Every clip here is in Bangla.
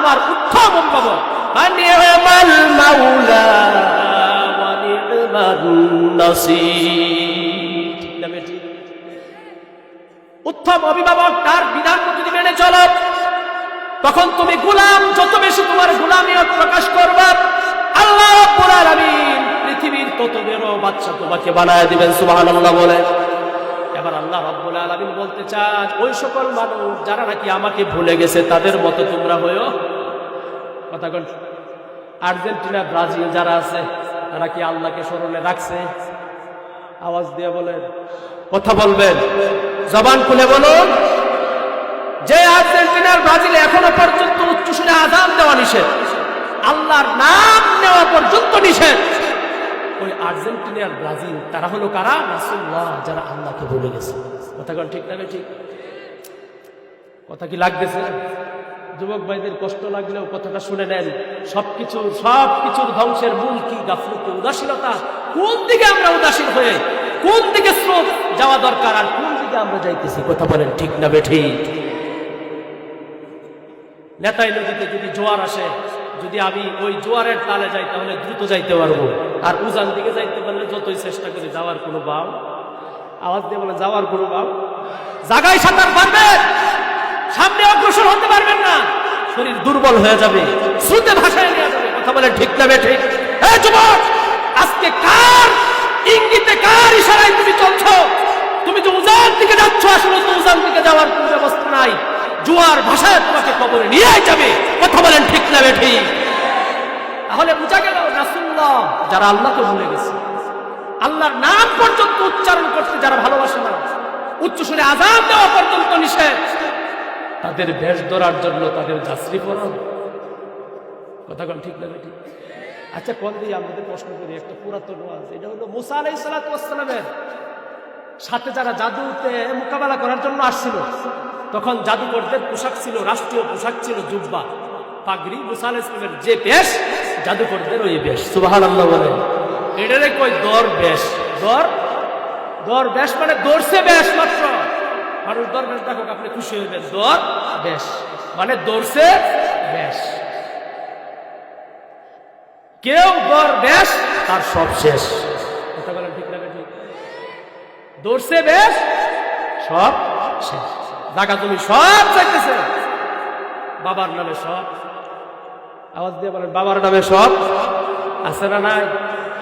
তোমার উত্তম অভিভাবক। নি'মাল মাওলা ওয়া নি'মান নাসীর। ঠিক না বেঠিক? উত্তম অভিভাবক তার বিধান যদি মেনে চলো, তখন তুমি গোলাম, যত বেশি তোমার গোলামিয়ত প্রকাশ করবে, আল্লাহ রাব্বুল আলামিন পৃথিবীর তত বড় বাদশা তোমাকে বানায় দিবেন। সুবহানাল্লাহ বলে। এবার আল্লাহ রাব্বুল আলামিন বলতে চান, ওই সকল মানুষ যারা নাকি আমাকে ভুলে গেছে তাদের মতো তোমরা হয়ো। কথা কোন? আর্জেন্টিনা, ব্রাজিল যারা আছে তারা কি আল্লাহকে স্মরণে রাখছে? আওয়াজ দিয়ে বলেন, কথা বলবেন, জবান খুলে বলুন। যে আর্জেন্টিনার ব্রাজিলে এখনো পর্যন্ত উচ্চস্বরে আযান দেওয়া নিষেধ, আল্লাহর নাম নেওয়া পর্যন্ত নিষেধ, ওই আর্জেন্টিনার ব্রাজিল তারা হলো কারা? রাসূলুল্লাহ, যারা আল্লাহকে ভুলে গেছে। কথা কোন? ঠিক না ঠিক? কথা কি লাগতেছে? যুবক ভাইদের কষ্ট লাগলেও কথাটা শুনে নেন। সবকিছুর ধ্বংসের মূল কি? গাফলতি, উদাসীনতা। কোন দিকে আমরা উদাসীন হয়ে, কোন দিকে স্রোত যাওয়া দরকার আর কোন দিকে আমরা যাইতেছি? কথা বলেন, ঠিক না বেঠিক? নেতাই নদীতে যদি জোয়ার আসে, যদি আমি ওই জোয়ারের তালে যাই তাহলে দ্রুত যাইতে পারবো, আর উজান দিকে যাইতে পারলে যতই চেষ্টা করি যাওয়ার কোনো বাও। আওয়াজ দিয়ে বলে, যাওয়ার কোনো বাও। জায়গায় সাঁতার পারবেন, সামনে অগ্রসর হতে পারবেন না, শরীর দুর্বল হয়ে যাবে, স্রোতে ভাসায় নিয়ে যাবে। কথা বলে, ঠিক না বেঠিক? এই যুবক, আজকে কার ইঙ্গিতে, কার ইশারায় তুমি চলছো? তুমি যে উজান দিকে যাচ্ছ, আসলে তো উজান দিকে যাওয়ার কোনো ব্যবস্থা নাই। জোয়ার ভাষায় তোমাকে কবরে নিয়ে যাবে। কথা বলেন, ঠিক না বেঠিক? তাহলে বুঝা গেল রাসূলুল্লাহ যারা আল্লাহকে ভুলে গেছে, আল্লাহর নাম পর্যন্ত উচ্চারণ করতে যারা ভালোবাসে না, উচ্চস্বরে আযান দেওয়া পর্যন্ত নিষেধ, তাদের বেশ ধরার জন্য তাদের জাসরি পরান। কথা কোন? ঠিক না বেঠিক? আচ্ছা, কোন দিয়ে আমাদের প্রশ্ন করি একটা পুরাতন ওয়াজ। এটা হলো মুসা আলাইহিস সালাতু ওয়াস সালামের সাথে যারা জাদুতে মোকাবেলা করার জন্য আসছিল, তখন জাদুকরদের পোশাক ছিল, রাষ্ট্রীয় পোশাক ছিল জুব্বা, পাগড়ি। মুসা আলাইহিস সালামের যে বেশ, জাদুকরদের ওই বেশ। সুবহানাল্লাহ বলেন। এটারে কই দর বেশ। দর বেশ মানে দর্শে বেশ মাত্র। মানুষ দর বেশ দেখো, আপনি খুশি হইবেন। দর বেশ মানে দর্শে বেশ। কেউ দর বেশ, তার সব শেষ। কথা বলেন, ঠিক না ঠিক? দর্শে বেশ, সব শেষ। জায়গা তুমি সব চাইতেছে, বাবার নামে সব। আওয়াজ দিয়ে বলেন, বাবার নামে সব আছে না নাই?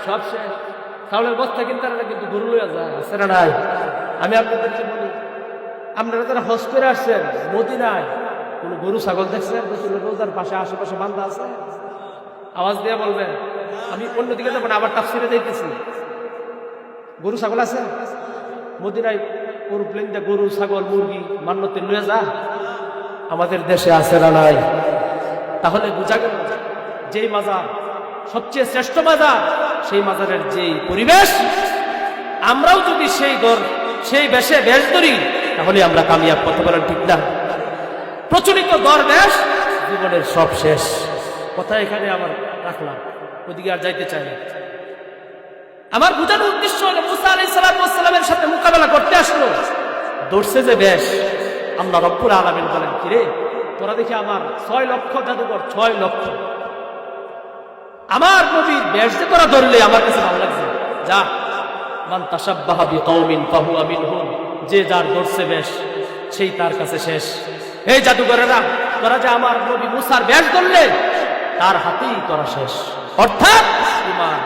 সব শেষ। চাউলের বস্তা কিনতে না, কিন্তু গরু লইয়া যায়, আছে না নাই? আমি আপনাদেরকে বলি, আপনারা যারা হজ করে আসছেন মদিনায়, কোন গরু ছাগল দেখছেন? রোজার পাশে আশেপাশে বান্ধা আছে? আওয়াজ দিয়ে বলবেন। আমি অন্যদিকে যাবো না, আবার তাফসিরে দেখতেছি। গরু ছাগল আছে মদিনায়? এরোপ্লেন দিয়ে গরু ছাগল মুরগি মান্যতে লয়ে যা? আমাদের দেশে আছে না নাই? তাহলে বুঝা গেল যেই মাজার সবচেয়ে শ্রেষ্ঠ মাজার, সেই মাজারের যেই পরিবেশ, আমরাও যদি সেই বেশে বেশ ধরি, তাহলে আমরা কামিয়াব। করতে পারেন, ঠিক না? প্রচলিত দরবেশ জীবনের সব শেষ। কথা এখানে আমার রাখলাম, ওদিকে আর যাইতে চাই না। আমার বোঝানোর উদ্দেশ্য হলো, মুসা আলাইহিস সালামের সাথে মোকাবেলা করতে আসলো, দর্শে যে বেশ। আল্লাহ রাব্বুল আলামিন বলেন, কিরে তোরা দেখি আমার 6 লক্ষ জাদুকর, 6 লক্ষ, আমার নবীর বেশ যে তোরা ধরলে আমার কাছে ভালো লাগছে। যা, মান তাশাব্বাহা বিকওমিন ফাহুয়া মিনহুম, যে যার দর্শে বেশ সেই তার কাছে শেষ। এই জাদুকরেরা, তোরা যে আমার নবী মুসার বেশ ধরলে, তার হাতেই তোরা শেষ। অর্থাৎ ঈমান,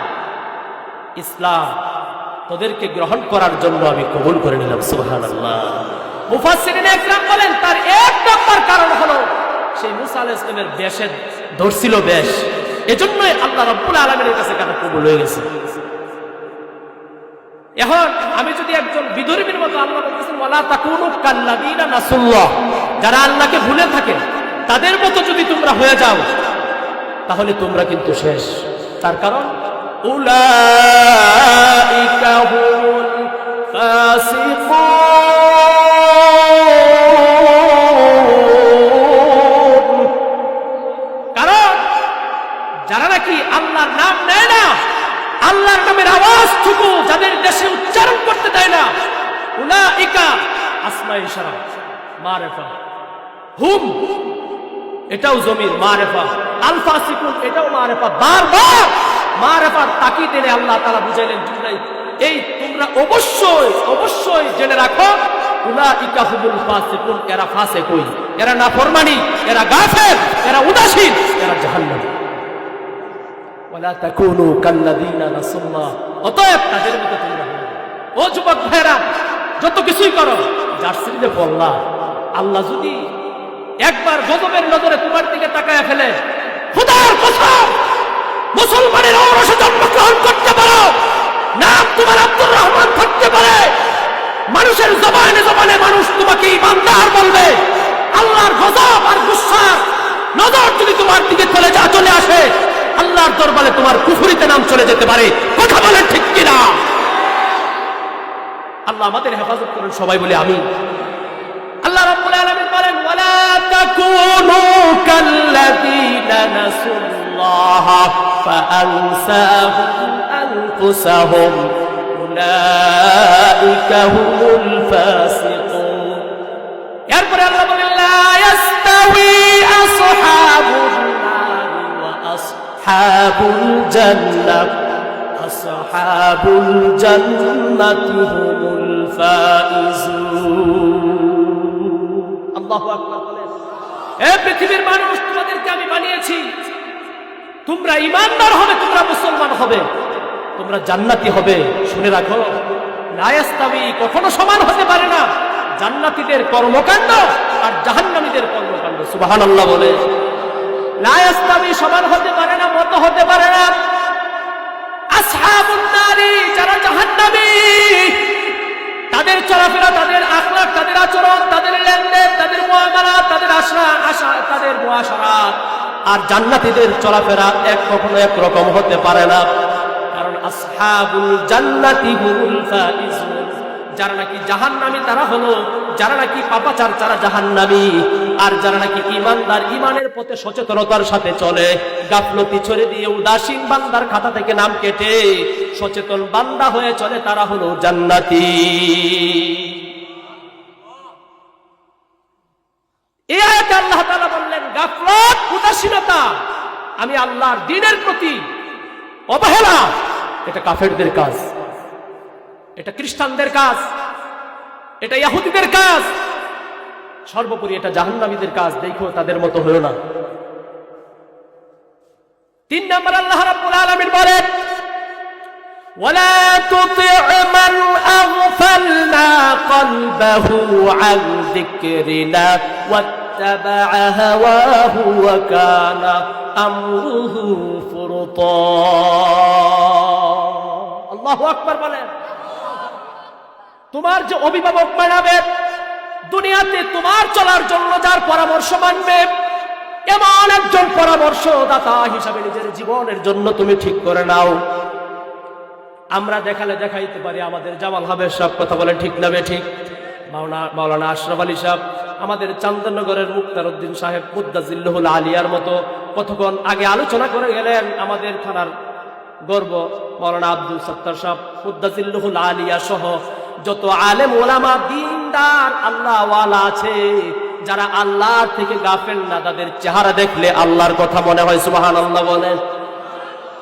ইসলাম তোদেরকে গ্রহণ করার জন্য আমি কবুল করে নিলাম। সুবহানাল্লাহ। মুফাসসিরিনে ইকরাম বলেন, তার এক নম্বর কারণ হলো সেই মুসা আলাইহিস সালামের বেশে ধরছিল বেশ, এজন্যই আল্লাহ রাব্বুল আলামিনের কাছে কাটা কবুল হয়ে গেছে। এখন আমি যদি একজন বিধর্মীর মতো, আল্লাহ বলতেছেন ওয়ালা তাকুনু কাল্লাযীনা নাসুল্লাহ, যারা আল্লাহকে ভুলে থাকে তাদের মতো যদি তোমরা হয়ে যাও, তাহলে তোমরা কিন্তু শেষ। তার কারণ উলাইকা হুমুল ফাসিকুন, কারণ যারা নাকি আল্লাহর নাম নেয় না, আল্লাহর নামের আওয়াজটুকু যাদের দেশে উচ্চারণ করতে দেয় না, উলাইকা আসমা ইশারা মারিফা, হুম এটাও জমির মারেফা, আল ফাসিকুন এটাও মারেফা। বারবার মারেফার তাকিদ এনে আল্লাহ তাআলা বুঝাইলেন জুমলাই, এই তোমরা অবশ্যই অবশ্যই জেনে রাখো, উলাইকা হুমুল ফাসিকুন, এরা ফাসিকুন, এরা নাফরমানি, এরা গাফেল, এরা উদাসীন, এরা জাহান্নামী। ওয়ালা তাকুনু কাল্লাযীনা নাসুল্লাহ, অতএব তাদের মতো তোমরা হও। ও যুবক ভাইরা, যত কিছুই করো জার্সিতে পড়লা, আল্লাহ যদি একবার গজবের নজরে তোমার দিকে তাকায় ফেলে, খোদার কসম মুসলমানের ঔরসে জন্মগ্রহণ করতে পারো, নাম তোমার আব্দুর রহমান থাকতে পারে, মানুষের জবানে জবানে মানুষ তোমাকে ইমানদার বলবে, আল্লাহর গজব আর গুসার নজর যদি তোমার দিকে চলে আসে, আল্লাহর দরবারে তোমার কুফরিতে নাম চলে যেতে পারে। কথা বলেন ঠিক কিনা? আল্লাহ আমাদের হেফাজত করেন, সবাই বলে আমিন। আল্লাহ রাব্বুল আলামিন বলেন, ওয়ালা তাকুনু কাল্লাযীনা নাসুল্লাহ ফাআনসাহুম আনফুসাহুম উলাইকা হুমুল ফাসিকুন। এরপরে আল্লাহ বলেন, লা ইয়াস্তাউই আসহাবুন নার ওয়া আসহাবুল জান্নাহ, আসহাবুল জান্নাতি হুমুল ফাইজুন। আল্লাহু আকবার বলেন। এ পৃথিবীর মানুষ, তোমাদেরকে আমি বানিয়েছি, তোমরা ঈমানদার হবে, তোমরা মুসলমান হবে, তোমরা জান্নাতি হবে। শুনে রাখো, লা ইয়াস্তাবি, কখনো সমান হতে পারে না জান্নাতীদের কর্মকাণ্ড আর জাহান্নামীদের কর্মকাণ্ড। সুবহানাল্লাহ বলে। লা ইয়াস্তাবি, সমান হতে পারে না, মত হতে পারে না। আসহাবুন নারি, যারা জাহান্নামী, তাদের চলাফেরা, তাদের আখলাক, তাদের আচরণ, তাদের লেনদেন, তাদের মুআমালাত, তাদের তাদের মুআশারাত আর জান্নাতীদের চলাফেরা কখনো একরকম হতে পারে না। কারণ আসহাবুল জান্নাতি হুমুল ফাইজুন, যারা নাকি জাহান্নামী তারা হলো, যারা নাকি পাপাচার তারা জাহান্নামী, আর যারা নাকি ঈমানদার, ঈমানের পথে সচেতনতার সাথে চলে, গাফলতি ছেড়ে দিয়ে উদাসীন বান্দার খাতা থেকে নাম কেটে সচেতন বান্দা হয়ে চলে, তারা হলো জান্নাতি। এই আয়াতে আল্লাহ তাআলা বললেন, গাফলত, উদাসীনতা, আমি আল্লাহর দ্বীনের প্রতি অবহেলা, এটা কাফেরদের কাজ, এটা খ্রিস্টানদের কাজ, এটা ইহুদিদের কাজ, সর্বোপরি এটা জাহান্নামীদের কাজ। দেখো তাদের মতো হয়ো না। 3 নম্বর আল্লাহ রাব্বুল আলামিন বলেন, ওয়ালা তুতি' মান আগফালনা কলবাহু আন যিকরিনা ওয়াত্তাবা'a হাওয়াহু ওয়া কানা আমরুহু ফুরতা। আল্লাহু আকবার বলেন। তোমার যে অভিভাবক বানাবে, দুনিয়াতে তোমার চলার জন্য যার পরামর্শ মানবে, এমন একজন পরামর্শদাতা হিসাবে নিজের জীবনের জন্য তুমি ঠিক করে নাও। আমরা দেখাইতে পারি আমাদের জামাল হাবের সাহেব, কথা বলেন ঠিক না ঠিক? মাওলানা আশরাফ আলী সাহেব, আমাদের চান্দনগরের মুক্তারউদ্দিন সাহেব মুদ্দাজিল্লুহুল আলিয়ার মতো কতক্ষণ আগে আলোচনা করে গেলেন। আমাদের থানার গর্ব মাওলানা আব্দুল সত্তার সাহেব মুদ্দাজিল্লুহুল আলিয়া সহ যত আলেম ওলামা, দিনদার, আল্লাহওয়ালা আছে, যারা আল্লাহর থেকে গাফেল না, তাদের চেহারা দেখলে আল্লাহর কথা মনে হয়। সুবহানাল্লাহ বলেন।